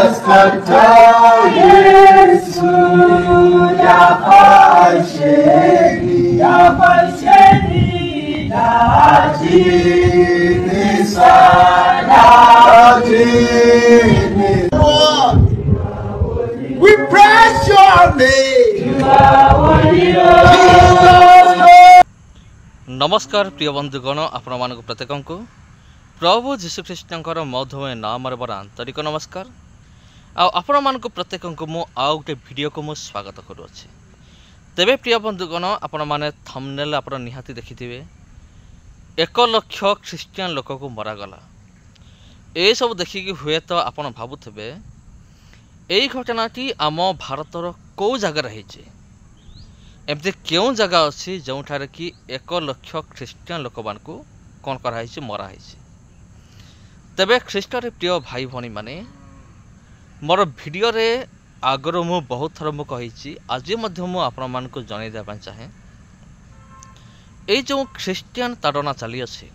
We praise your name. नमस्कार प्रिय बंधुगण आपण मानक प्रत्येक को प्रभु जीशुख्रीष्टर मधुमय नाम बड़ा आंतरिक नमस्कार। आपण मानक प्रत्येक को मु आउ गोटे वीडियो को मु स्वागत करुच्ची। तेबे प्रिय बंधुगण आपण माने थंबनेल आपण निहाती देखिथिबे 1 लाख ख्रीस्टियन लोक को मरागला। ए सब देखिकी हुए तो आपण भाबुथिबे एई घटनाटी आम भारतर कौ जगह रही एमती क्यों जगह अच्छी जो कि 1 लाख ख्रीस्टियन लोक मान को कौन कराई मराई। तेबे ख्रीष्टर प्रिय भाई भनी माने मोर वीडियो रे आगर मु बहुत थर मु कही आज आपण मान को जन देवा चाहे ये जो ख्रीस्टियन ताड़ना चली अच्छे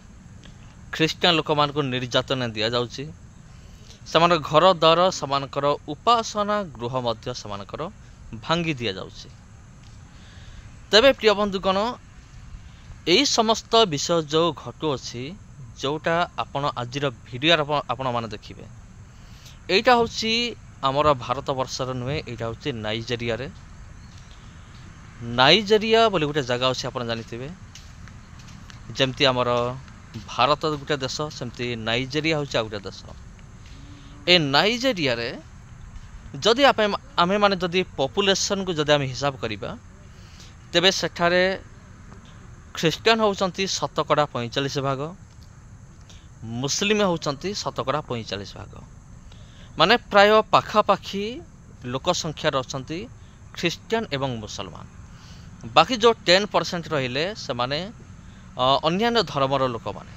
ख्रीस्टियन लोक मान को निर्यातन दि जाउची समान घर द्वार समानकर उपासना गृह मध्य समानकर भांगी दि जाउची। तेबे प्रिय बंधुगण यही समस्त विषय जो घटू अच्छी जोटा आपण आज वीडियो आपण माने देखिबे एटा होची आमर भारत वर्षर नुहे एटा होची नाइजेरिया बोली गोटे जगह अच्छे आपण जानिथिबे जमती आमर भारत गोटे देश सेमती नाइजेरिया होची आ गोटे देश। ए नाइजेरिया रे जदि आमे माने जदि पॉपुलेशन को जदि आमे हिसाब करिबा तेबे सेठारे ख्रीस्टियन होउचंती 45 भाग मुस्लिम होउचंती 45 भाग माने प्राय पाखापाखी लोक संख्या रचंती ख्रीस्टियन एवं मुसलमान। बाकी जो 10% रहिले से माने अन्यान्य धर्मर लोक माने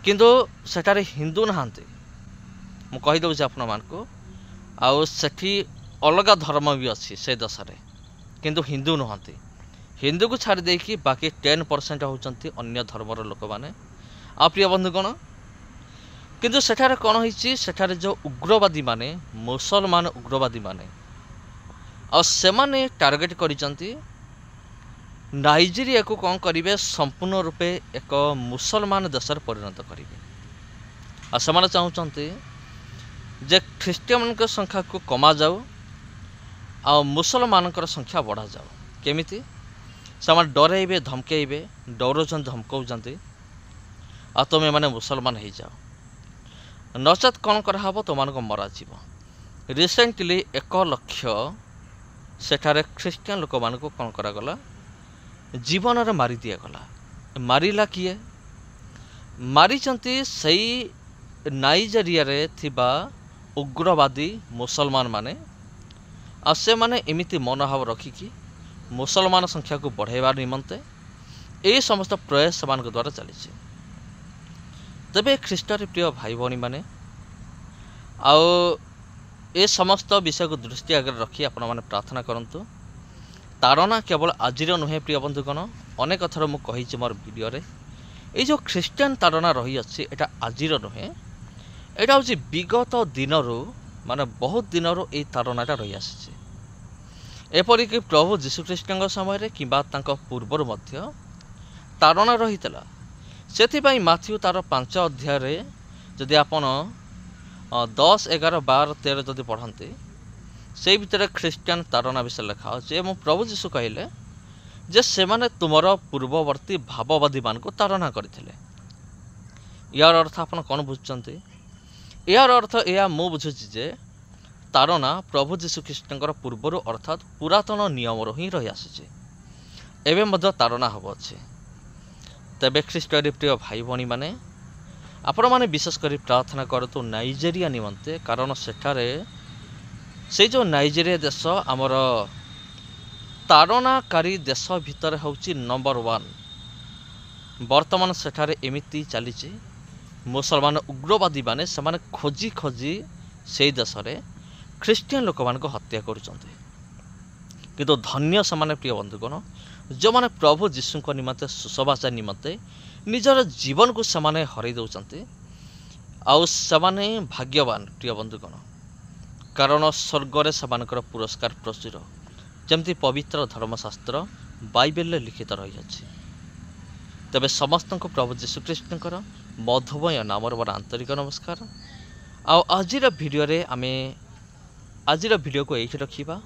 किंतु सेठारे हिंदू नहांती मु कहि दउछि आपण मान को आउ सेठी अलग धर्म भी अच्छी से देश रे किंतु हिंदू नुहंती हिंदू को छाड़ देकी बाकी 10% होचंती अन्य धर्मर लोक माने। आ प्रिय बंधुगण किंतु सेठारे कौन होइछि सेठारे जो उग्रवादी माने मुसलमान उग्रवादी माने आ सेमाने टार्गेट करिसंती नाइजेरिया को कौन करिवे संपूर्ण रूपे एक मुसलमान देशर परिणत करिवे। आ सेमाने चाहुचंती जे ख्रीस्टियन के संख्या को कमा जाऊ आ मुसलमान संख्या बढ़ा जाओ केमिति से डरेबे धमकेबे डरौन धमकाउंट आ तुम मैंने मुसलमान हो जाओ नचेत कौन कराब तुम मरा जीव। रिसेंटली 1 लाख सेठारे ख्रीस्टियन लोक मान को कौन करागला जीवन रे मारी दिया गला। मारिला किए मारिचंती सही नाइजेरिया रे थिबा उग्रवादी मुसलमान माने आ से माने एमिति मनोभाव रखिकी मुसलमान संख्या को बढ़ाइबार निमंते ए समस्त प्रयास समान द्वारा चली। तेबे ख्रीष्टर प्रिय भाई भनी माने आओ ए समस्त विषय को दृष्टि आगे रखी आपण माने प्रार्थना करंतु। ताड़ना केवल आजिर नुहे प्रिय बंधुगण अनेक थर मु कही मोर वीडियो रे ए जो ख्रीस्टियन ताड़ना रही अच्छी एटा आजिर नुहे एटा होची विगत दिनरू माने बहुत दिनरू ए ताड़नाटा रही आसी एपरिक प्रभु जीशुख्रीष्टर समय रे किंबा तांको पूर्वर मध्य ताड़ना रही से माथ्यू तार 5 अध्याय रे जदि आपण 10, 11, 12, 13 जदि पढ़ते से भितर ख्रीस्टियन ताड़ना विषय लिखा अच्छे एवं प्रभु जीशु कहले जे से माने तुमर पूर्ववर्ती भाववादी मान को ताड़ना करथिले। यार अर्थ आपण कौन बुझुचंती यार अर्थ या मु बुझुची जे ताड़ना प्रभु जीशुख्रीष्टर पूर्वर अर्थात पुरातन नियम ही रही आसी एवं मध्य ताड़ना हम अच्छे। तेबे ख्रीष्टर प्रिय भाई भनी माने आपण माने विशेष कर प्रार्थना करतु नाइजेरिया निमंते कारण सेठारे से जो नाइजेरिया देश आमर ताड़नाकारी देश भितर होची नंबर 1 वर्तमान सेठारे एमिति चली मुसलमान उग्रवादी माने समाने खोजी खोजी से देश रे ख्रीस्टियन लोक मान को हत्या करुचंते किंतु धन्य समाने प्रिय बंधुगण जो माने प्रभु जीशु को निमंते सुसमाचार निमंते निजर जीवन को समाने हरई दउचंते आउ समाने भाग्यवान प्रिय बंधुगण कारण स्वर्ग से पुरस्कार प्रचुर जमती पवित्र धर्मशास्त्र बाइबल लिखित रही अछि। तेबे समस्त को प्रभु जीशुख्रीष्ण मधुमय नाम मोर आंतरिक नमस्कार। आजिर वीडियो को यही रखा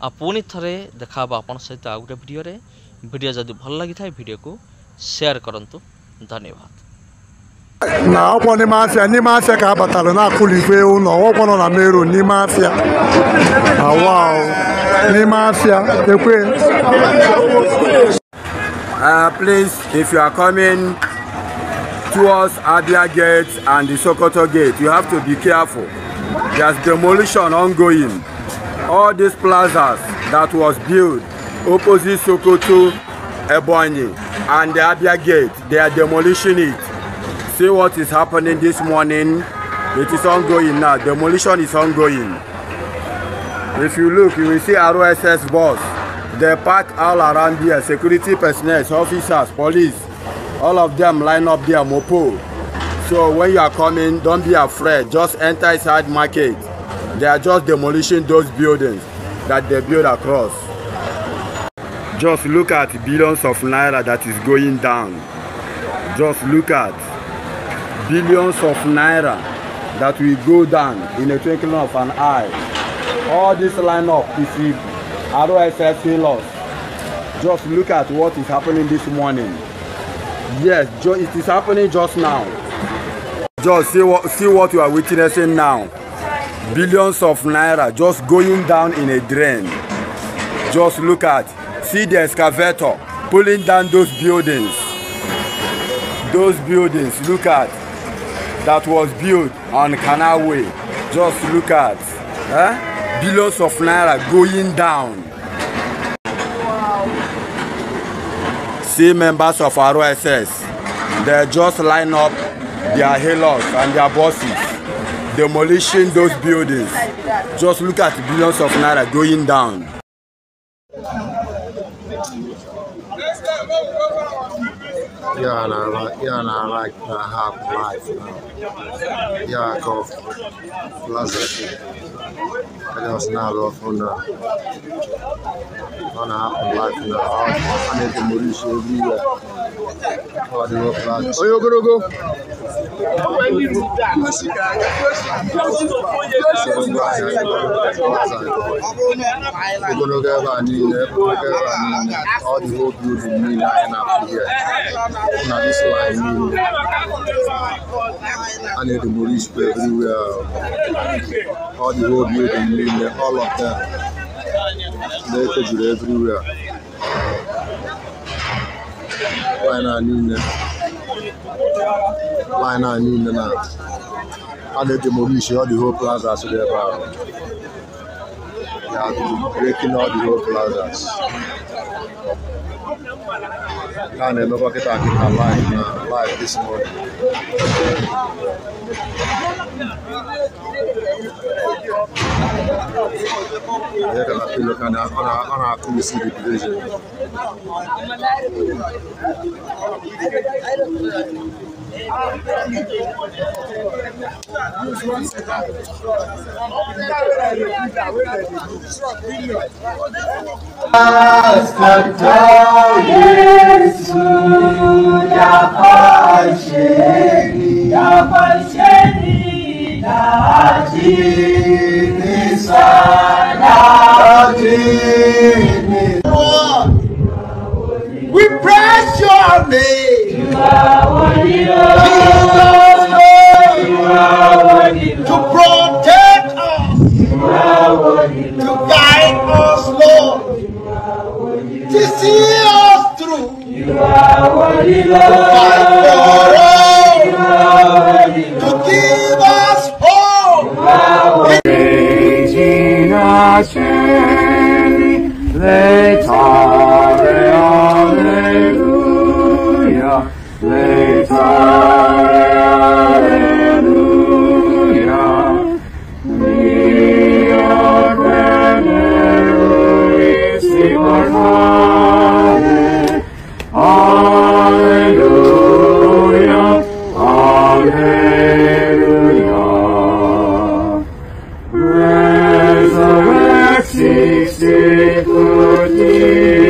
आ पुणी थे देखा आपण सहित आउ गोटे वीडियो जदि भल लगी था वीडियो को शेयर करंतु। धन्यवाद। Na ọkwọ n'ime afịa ka a batara na akụlife ụlọ ọkwọ nọ na meru n'ime afịa awao n'ime afịa ekwe. Please, if you are coming towards Abia Gate and the Sokoto Gate, you have to be careful. There's demolition ongoing. All these plazas that was built opposite Sokoto, Ebonyi and the Abia Gate, they are demolishing it. See what is happening this morning. It is ongoing now. Demolition is ongoing. If you look, you will see ROSS bus. They park all around here. Security personnel, officers, police, all of them line up there, mopo. So when you are coming, don't be afraid. Just enter inside market. They are just demolishing those buildings that they build across. Just look at billions of naira that is going down. Just look at billions of naira that will go down in a twinkling of an eye. All this lineup is ROSS failures. Just look at what is happening this morning. Yes, it is happening just now. Just see what you are witnessing now. Billions of naira just going down in a drain. Just look at, see the excavator pulling down those buildings. Those buildings, look at, that was built on Canal Way. Just look at billions of naira going down. See members of ROSS, they just line up their halos and their buses, demolishing those buildings. Just look at billions of naira going down. Yeah, and I like to have life now. Yeah, I call Plaza. I just now love on happen life now. I need to move everywhere. Oh, the whole Plaza. Oh, you gonna go? All the whole building me lying up here. Now this line I need to move everywhere. All the whole building, all of them. They could be everywhere. Why not need them? Why not need them now? I need to demolish all the whole plaza so they're breaking all the whole plazas. And then look at that live this morning. They're gonna be looking at our see the division. We praise your name. You are worthy, Jesus, to protect us, to guide us, Lord, to see us through. You are worthy, Lord, to give us hope. Raging us let hallelujah, let hallelujah, we are better, sing our hallelujah, hallelujah. 60, 40,